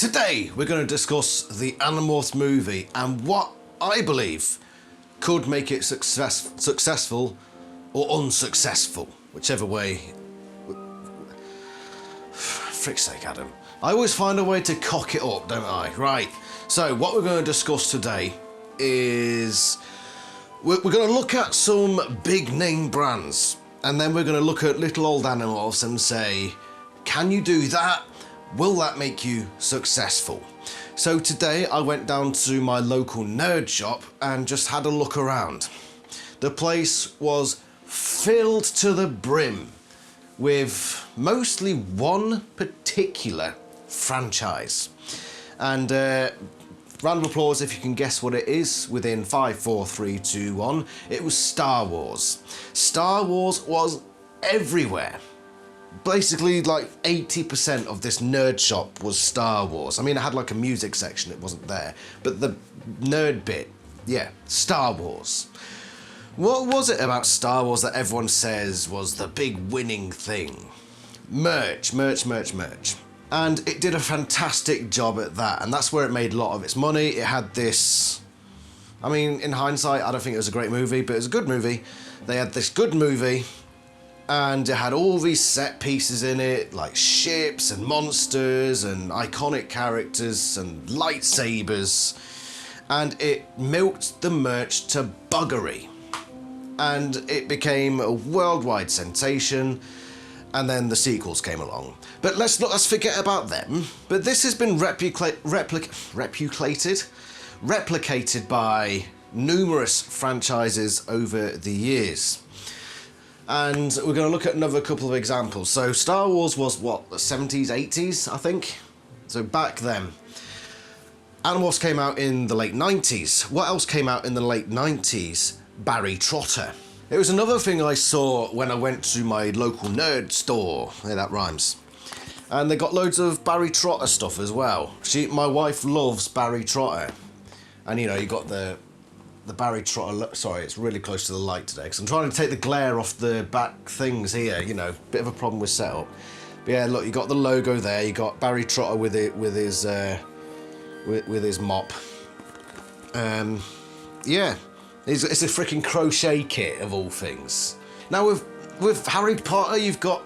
Today we're going to discuss the Animorphs movie and what I believe could make it successful or unsuccessful, whichever way. Frick's sake, Adam. I always find a way to cock it up, don't I? Right, so what we're going to discuss today is we're going to look at some big name brands, and then we're going to look at little old Animorphs and say, can you do that? Will that make you successful? So today I went down to my local nerd shop and just had a look around. The place was filled to the brim with mostly one particular franchise. And round of applause if you can guess what it is within 5, 4, 3, 2, 1. It was Star Wars. Star Wars was everywhere. Basically, like 80% of this nerd shop was Star Wars. I mean, it had like a music section, it wasn't there. But the nerd bit, yeah, Star Wars. What was it about Star Wars that everyone says was the big winning thing? Merch. And it did a fantastic job at that, and that's where it made a lot of its money. It had this, I mean, in hindsight, I don't think it was a great movie, but it was a good movie. They had this good movie, and it had all these set pieces in it, like ships and monsters and iconic characters and lightsabers, and it milked the merch to buggery. And it became a worldwide sensation, and then the sequels came along. But let's forget about them. But this has been replicated by numerous franchises over the years. And we're going to look at another couple of examples. So Star Wars was what, the 70s, 80s, I think? So back then. Animorphs came out in the late 90s. What else came out in the late 90s? Barry Trotter. It was another thing I saw when I went to my local nerd store. Yeah, that rhymes. And they got loads of Barry Trotter stuff as well. My wife loves Barry Trotter. And you know, you got the Barry Trotter, sorry, it's really close to the light today because I'm trying to take the glare off the back things here, you know, bit of a problem with setup. But yeah, look, you got the logo there, you got Barry Trotter with his mop. Yeah, it's a freaking crochet kit of all things. Now with Harry Potter, you've got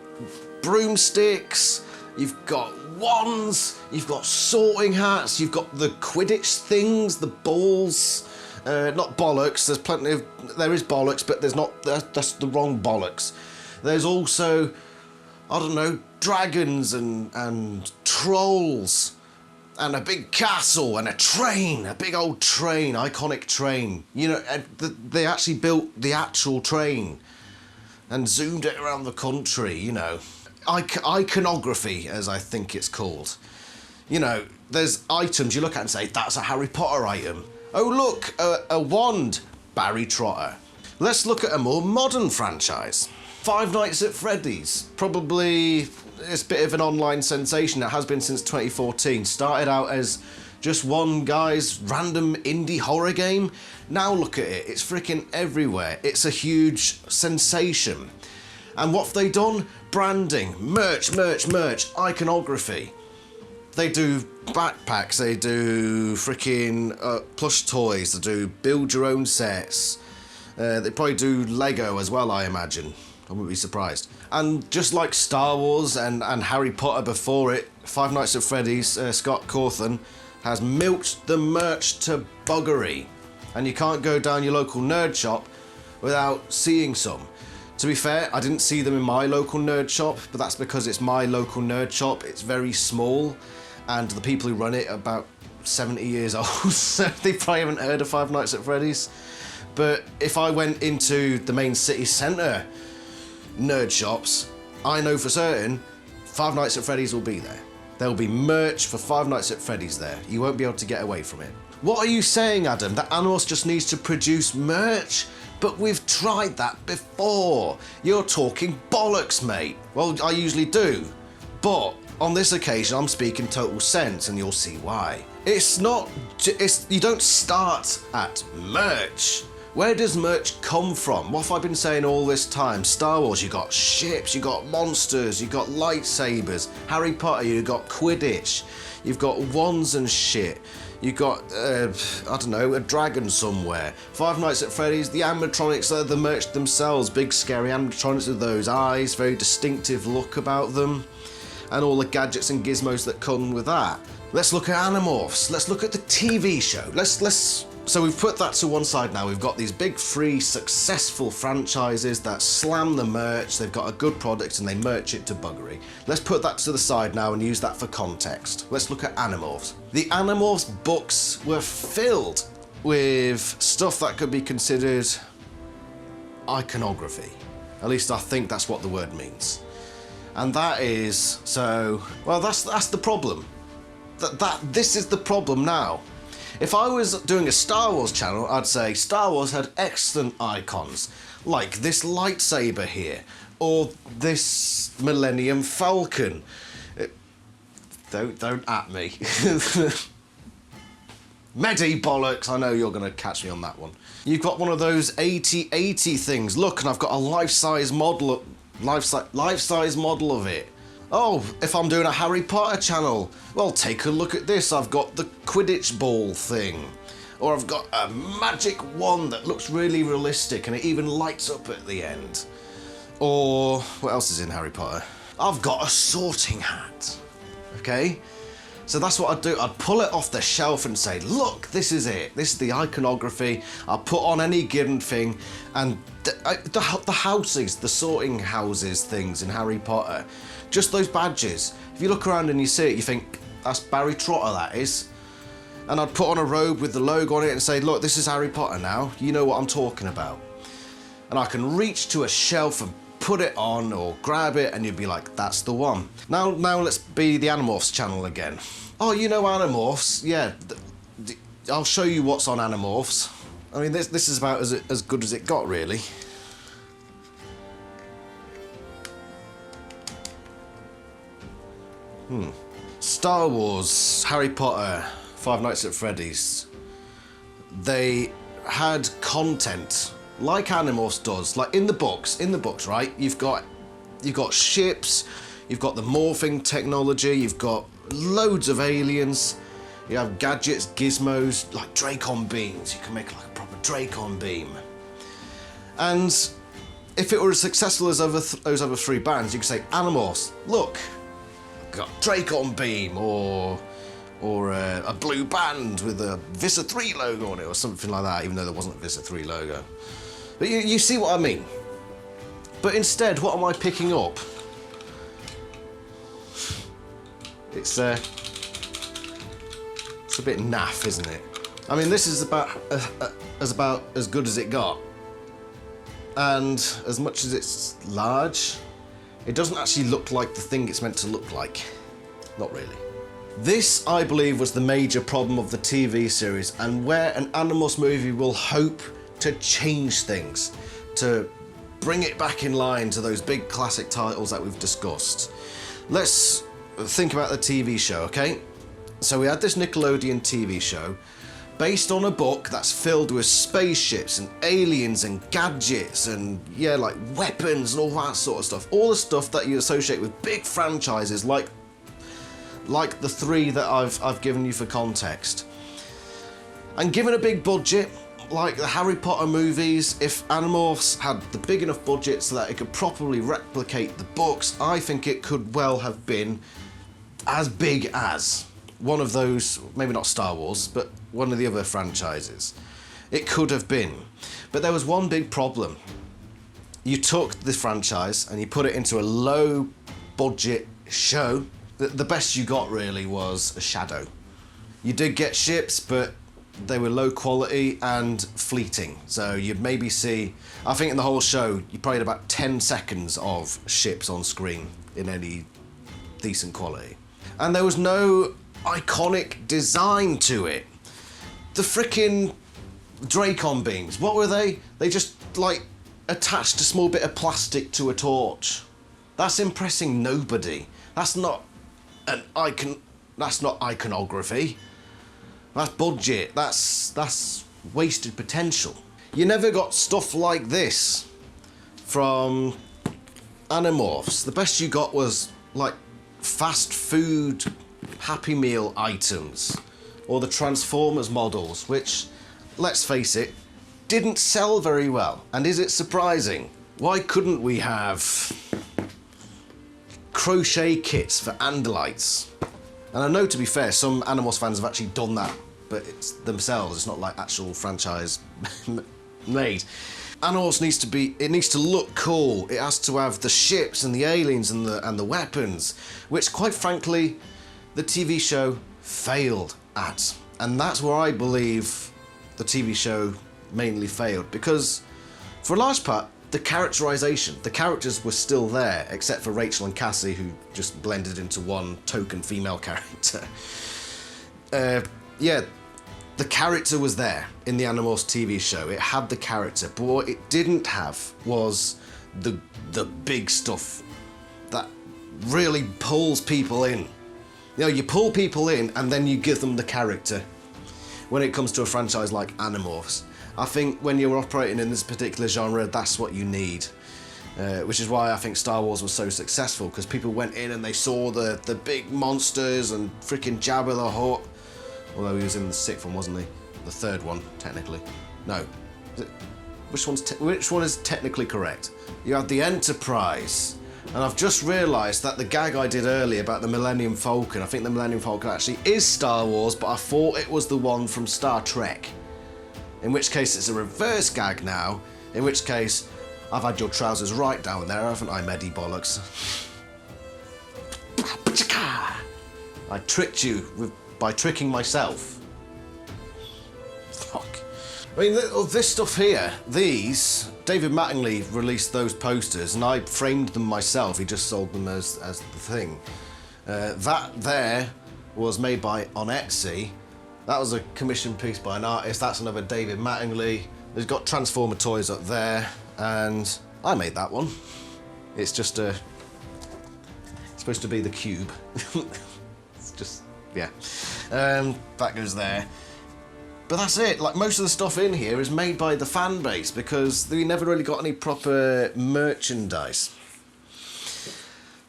broomsticks, you've got wands, you've got sorting hats, you've got the Quidditch things, the balls. Not bollocks, there is bollocks, but there's not, that's the wrong bollocks. There's also, I don't know, dragons and trolls, and a big castle, and a train, a big old train, iconic train. You know, they actually built the actual train and zoomed it around the country, you know. Iconography, as I think it's called. You know, there's items you look at and say, that's a Harry Potter item. Oh look, a wand, Barry Trotter. Let's look at a more modern franchise. Five Nights at Freddy's. Probably it's a bit of an online sensation. It has been since 2014. Started out as just one guy's random indie horror game. Now look at it, it's freaking everywhere. It's a huge sensation. And what have they done? Branding, merch, iconography. They do backpacks, they do freaking plush toys, they do build your own sets. They probably do Lego as well, I imagine. I wouldn't be surprised. And just like Star Wars and Harry Potter before it, Five Nights at Freddy's, Scott Cawthon, has milked the merch to buggery. And you can't go down your local nerd shop without seeing some. To be fair, I didn't see them in my local nerd shop, but that's because it's my local nerd shop. It's very small, and the people who run it are about 70 years old, so they probably haven't heard of Five Nights at Freddy's. But if I went into the main city centre nerd shops, I know for certain Five Nights at Freddy's will be there. There'll be merch for Five Nights at Freddy's there. You won't be able to get away from it. What are you saying, Adam? That Animorphs just needs to produce merch? But we've tried that before. You're talking bollocks, mate. Well, I usually do. But on this occasion, I'm speaking total sense, and you'll see why. You don't start at merch. Where does merch come from? What have I been saying all this time? Star Wars, you got ships, you got monsters, you got lightsabers. Harry Potter, you got Quidditch. You've got wands and shit. You've got, I don't know, a dragon somewhere. Five Nights at Freddy's, the animatronics, they're the merch themselves. Big scary animatronics with those eyes, very distinctive look about them. And all the gadgets and gizmos that come with that. Let's look at Animorphs. Let's look at the TV show. So we've put that to one side now. We've got these big, three successful franchises that slam the merch. They've got a good product and they merch it to buggery. Let's put that to the side now and use that for context. Let's look at Animorphs. The Animorphs books were filled with stuff that could be considered iconography. At least I think that's what the word means. And that is, well, that's the problem. This is the problem now. If I was doing a Star Wars channel, I'd say Star Wars had excellent icons, like this lightsaber here, or this Millennium Falcon. Don't at me. Medi bollocks, I know you're going to catch me on that one. You've got one of those 80-80 things. Look, and I've got a life-size model of it. Oh, if I'm doing a Harry Potter channel, well, take a look at this. I've got the Quidditch ball thing. Or I've got a magic wand that looks really realistic and it even lights up at the end. Or, what else is in Harry Potter? I've got a sorting hat, okay? So that's what I'd do. I'd pull it off the shelf and say, look, this is it. This is the iconography. I'll put on any given thing. And the houses, the sorting houses things in Harry Potter, just those badges. If you look around and you see it, you think, that's Barry Trotter, that is. And I'd put on a robe with the logo on it and say, look, this is Harry Potter now. You know what I'm talking about. And I can reach to a shelf and put it on or grab it and you'd be like, that's the one. Now let's be the Animorphs channel again. Oh, you know Animorphs? Yeah, I'll show you what's on Animorphs. I mean, this is about as good as it got, really. Star Wars, Harry Potter, Five Nights at Freddy's. They had content like Animorphs does, like in the books, right? You've got ships, you've got the morphing technology, you've got loads of aliens, you have gadgets, gizmos, like Dracon beams. You can make like a proper Dracon beam. And if it were as successful as those other three bands, you could say, Animorphs, look, got Dracon beam, or a blue band with a Visa 3 logo on it, or something like that, even though there wasn't a Visa 3 logo. But you see what I mean. But instead, what am I picking up? It's a bit naff, isn't it? I mean, this is about as good as it got. And as much as it's large, it doesn't actually look like the thing it's meant to look like. Not really. This, I believe, was the major problem of the TV series, and where an Animorphs movie will hope to change things, to bring it back in line to those big classic titles that we've discussed. Let's think about the TV show, okay? So we had this Nickelodeon TV show based on a book that's filled with spaceships and aliens and gadgets and, yeah, like weapons and all that sort of stuff. All the stuff that you associate with big franchises like the three that I've given you for context. And given a big budget, like the Harry Potter movies, if Animorphs had the big enough budget so that it could properly replicate the books, I think it could well have been as big as one of those, maybe not Star Wars, but one of the other franchises. It could have been. But there was one big problem. You took the franchise and you put it into a low budget show. The best you got really was a shadow. You did get ships, but they were low quality and fleeting. So you'd maybe see, I think in the whole show, you probably had about 10 seconds of ships on screen in any decent quality. And there was no iconic design to it. The frickin' Dracon beams, what were they? They just like attached a small bit of plastic to a torch. That's impressing nobody. That's not an icon, that's not iconography. That's budget, that's wasted potential. You never got stuff like this from Animorphs. The best you got was like fast food Happy Meal items, or the Transformers models, which, let's face it, didn't sell very well. And is it surprising? Why couldn't we have crochet kits for Andalites? And I know, to be fair, some Animorphs fans have actually done that, but it's themselves, it's not like actual franchise made. Animorphs needs to look cool. It has to have the ships and the aliens and the weapons, which, quite frankly, the TV show failed at. And that's where I believe the TV show mainly failed, because for a large part, the characterization, the characters were still there, except for Rachel and Cassie, who just blended into one token female character. Yeah, the character was there in the Animorphs TV show. It had the character, but what it didn't have was the big stuff that really pulls people in. You know, you pull people in and then you give them the character. When it comes to a franchise like Animorphs, I think when you're operating in this particular genre, that's what you need. Which is why I think Star Wars was so successful, because people went in and they saw the big monsters and freaking Jabba the Hutt. Although he was in the 6th one, wasn't he? The 3rd one, technically. No. Which one is technically correct? You had the Enterprise. And I've just realised that the gag I did earlier about the Millennium Falcon, I think the Millennium Falcon actually is Star Wars, but I thought it was the one from Star Trek. In which case it's a reverse gag now, in which case I've had your trousers right down there, haven't I, Medi Bollocks? I tricked you by tricking myself. Fuck. I mean, this stuff here, David Mattingly released those posters and I framed them myself. He just sold them as the thing. That there was made on Etsy. That was a commission piece by an artist. That's another David Mattingly. There's got Transformer toys up there, and I made that one. It's just it's supposed to be the cube. It's just, yeah. That goes there. But that's it. Like, most of the stuff in here is made by the fan base, because we never really got any proper merchandise.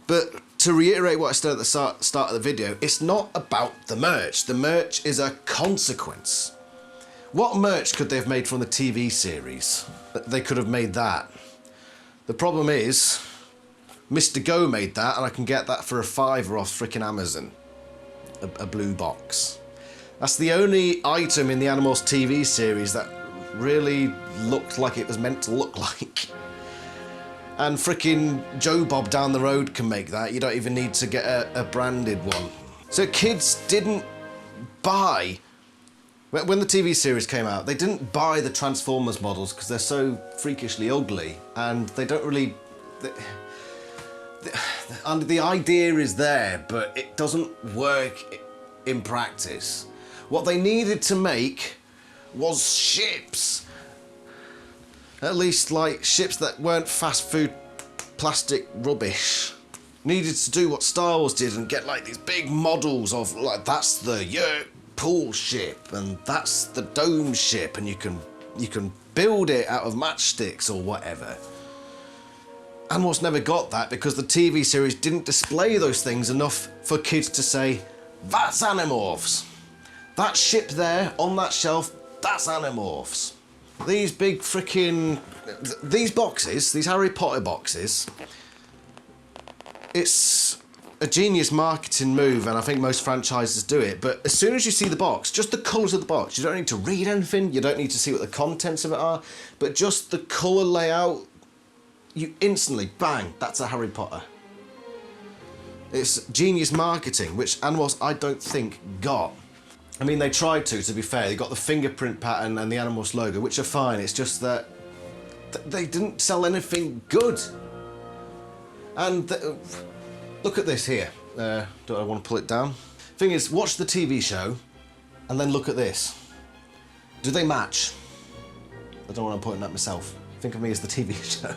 But to reiterate what I said at the start of the video, it's not about the merch. The merch is a consequence. What merch could they have made from the TV series? They could have made that. The problem is, Mr. Go made that, and I can get that for $5 off frickin' Amazon. A blue box. That's the only item in the Animorphs TV series that really looked like it was meant to look like. And frickin' Joe Bob down the road can make that. You don't even need to get a branded one. So kids didn't buy, when the TV series came out, they didn't buy the Transformers models because they're so freakishly ugly, and they don't really, and the idea is there, but it doesn't work in practice. What they needed to make was ships. At least, like, ships that weren't fast food plastic rubbish. Needed to do what Star Wars did and get, like, these big models of, like, that's the Yerk pool ship and that's the dome ship, and you can build it out of matchsticks or whatever. Animorphs never got that because the TV series didn't display those things enough for kids to say, that's Animorphs. That ship there on that shelf, that's Animorphs. These big frickin', these boxes, these Harry Potter boxes, it's a genius marketing move, and I think most franchises do it, but as soon as you see the box, just the colours of the box, you don't need to read anything, you don't need to see what the contents of it are, but just the colour layout, you instantly, bang, that's a Harry Potter. It's genius marketing, which Animorphs I don't think got. I mean, they tried to be fair. They got the fingerprint pattern and the Animorphs logo, which are fine. It's just that they didn't sell anything good. And look at this here. Do I want to pull it down? Thing is, watch the TV show and then look at this. Do they match? I don't know what I'm putting that myself. Think of me as the TV show.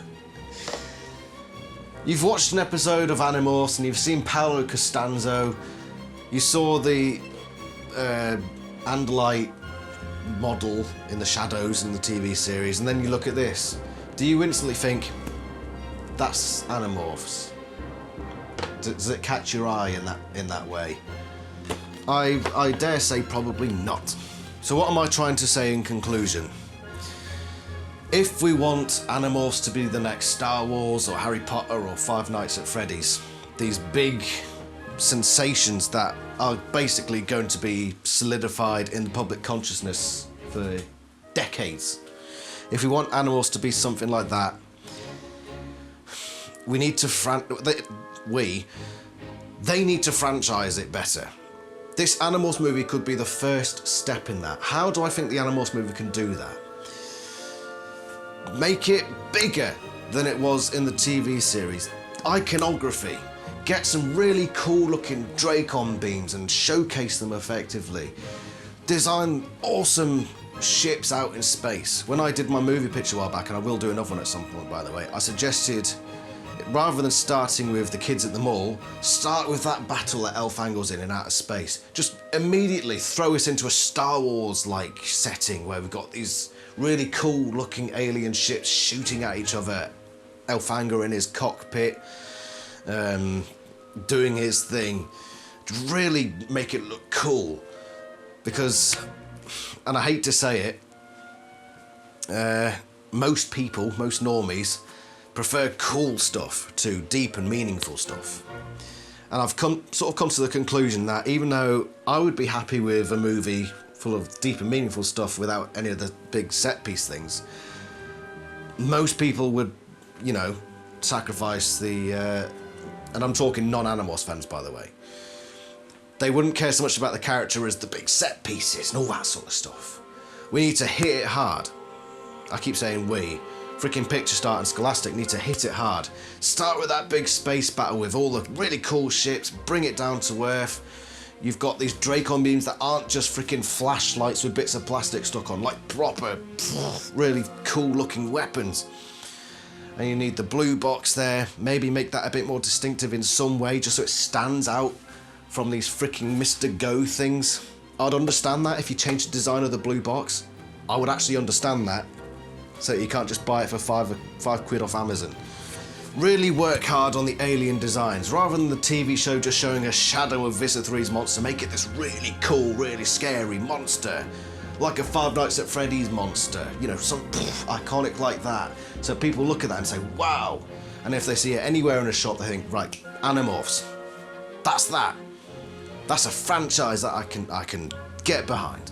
You've watched an episode of Animorphs and you've seen Paolo Costanzo. You saw the Andalite model in the shadows in the TV series, and then you look at this. Do you instantly think, that's Animorphs? Does it catch your eye in that way? I dare say probably not. So what am I trying to say in conclusion? If we want Animorphs to be the next Star Wars or Harry Potter or Five Nights at Freddy's, these big sensations that are basically going to be solidified in the public consciousness for decades. If we want Animorphs to be something like that, we need to they need to franchise it better. This Animorphs movie could be the first step in that. How do I think the Animorphs movie can do that? Make it bigger than it was in the TV series. Iconography. Get some really cool looking Dracon beams and showcase them effectively. Design awesome ships out in space. When I did my movie pitch a while back, and I will do another one at some point by the way, I suggested, rather than starting with the kids at the mall, start with that battle that Elfangor's in outer space. Just immediately throw us into a Star Wars-like setting where we've got these really cool-looking alien ships shooting at each other. Elfangor in his cockpit, doing his thing. Really make it look cool. Because, and I hate to say it, most people, most normies, prefer cool stuff to deep and meaningful stuff. And I've come to the conclusion that even though I would be happy with a movie full of deep and meaningful stuff without any of the big set piece things, most people would, you know, sacrifice the, and I'm talking non-Animorphs fans by the way, they wouldn't care so much about the character as the big set pieces and all that sort of stuff. We need to hit it hard. I keep saying we. Freaking Picture Start and Scholastic need to hit it hard. Start with that big space battle with all the really cool ships, bring it down to earth. You've got these Dracon beams that aren't just freaking flashlights with bits of plastic stuck on, like proper, really cool looking weapons. And you need the blue box there, maybe make that a bit more distinctive in some way, just so it stands out from these freaking Mr. Go things. I'd understand that if you changed the design of the blue box. I would actually understand that. So you can't just buy it for five quid off Amazon. Really work hard on the alien designs. Rather than the TV show just showing a shadow of Visser 3's monster, make it this really cool, really scary monster. Like a Five Nights at Freddy's monster. You know, some iconic like that. So people look at that and say, wow. And if they see it anywhere in a shop, they think, right, Animorphs. That's that. That's a franchise that I can get behind.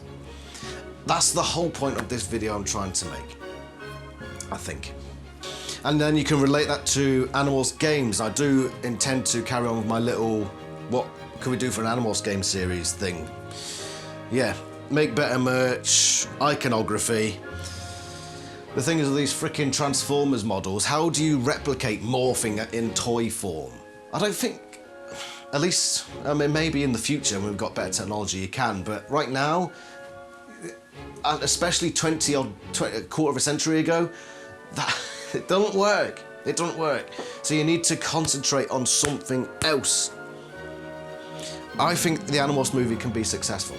That's the whole point of this video I'm trying to make, I think. And then you can relate that to Animorphs games. I do intend to carry on with my little, what can we do for an Animorphs game series thing. Yeah, make better merch, iconography. The thing is with these freaking Transformers models, how do you replicate morphing in toy form? I don't think, at least, I mean, maybe in the future when we've got better technology you can, but right now, and especially a quarter of a century ago, that it doesn't work. It doesn't work. So you need to concentrate on something else. I think the Animorphs movie can be successful.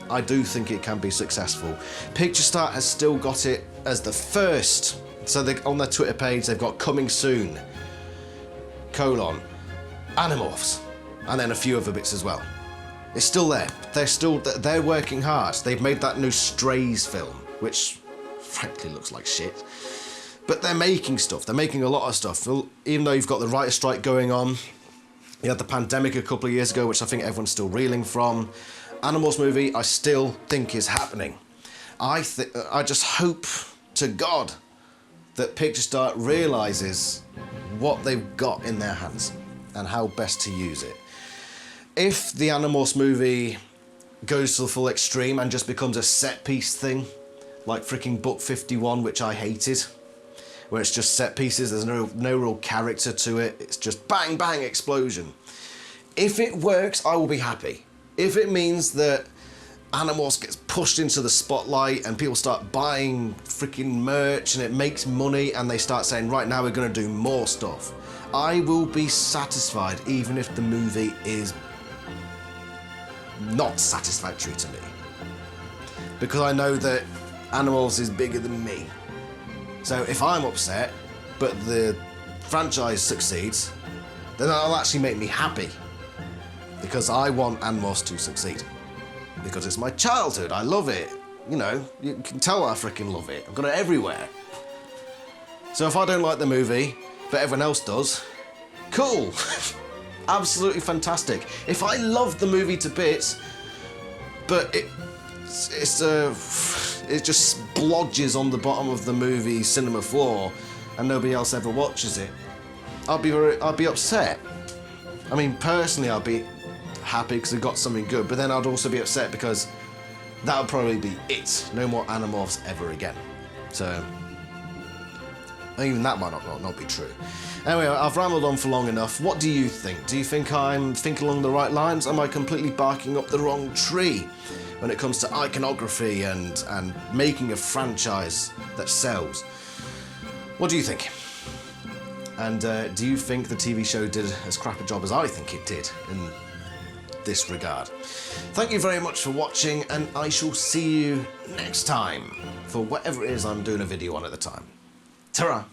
I do think it can be successful. Picture Start has still got it as the first. So on their Twitter page, they've got coming soon, : Animorphs, and then a few other bits as well. It's still there. They're working hard. They've made that new Strays film, which frankly looks like shit. But they're making stuff. They're making a lot of stuff. Even though you've got the writer strike going on, you had the pandemic a couple of years ago, which I think everyone's still reeling from. Animorphs movie, I still think is happening. I just hope to God that Picture Start realizes what they've got in their hands and how best to use it. If the Animorphs movie goes to the full extreme and just becomes a set piece thing, like freaking Book 51, which I hated, where it's just set pieces, there's no real character to it, it's just bang, bang, explosion. If it works, I will be happy. If it means that Animorphs gets pushed into the spotlight and people start buying freaking merch and it makes money and they start saying, right, now we're gonna do more stuff, I will be satisfied even if the movie is not satisfactory to me. Because I know that Animorphs is bigger than me. So if I'm upset, but the franchise succeeds, then that'll actually make me happy. because I want Animorphs to succeed. Because it's my childhood, I love it. You know, you can tell I freaking love it. I've got it everywhere. So if I don't like the movie, but everyone else does, cool. Absolutely fantastic. If I love the movie to bits, but it just splodges on the bottom of the movie cinema floor and nobody else ever watches it, I'd be upset. I mean, personally, I'd be happy because I got something good, but then I'd also be upset because that would probably be it. No more Animorphs ever again. So, even that might not be true. Anyway, I've rambled on for long enough. What do you think? Do you think I'm thinking along the right lines? Am I completely barking up the wrong tree when it comes to iconography and making a franchise that sells? What do you think? And do you think the TV show did as crap a job as I think it did in this regard? Thank you very much for watching, and I shall see you next time for whatever it is I'm doing a video on at the time. Ta-ra!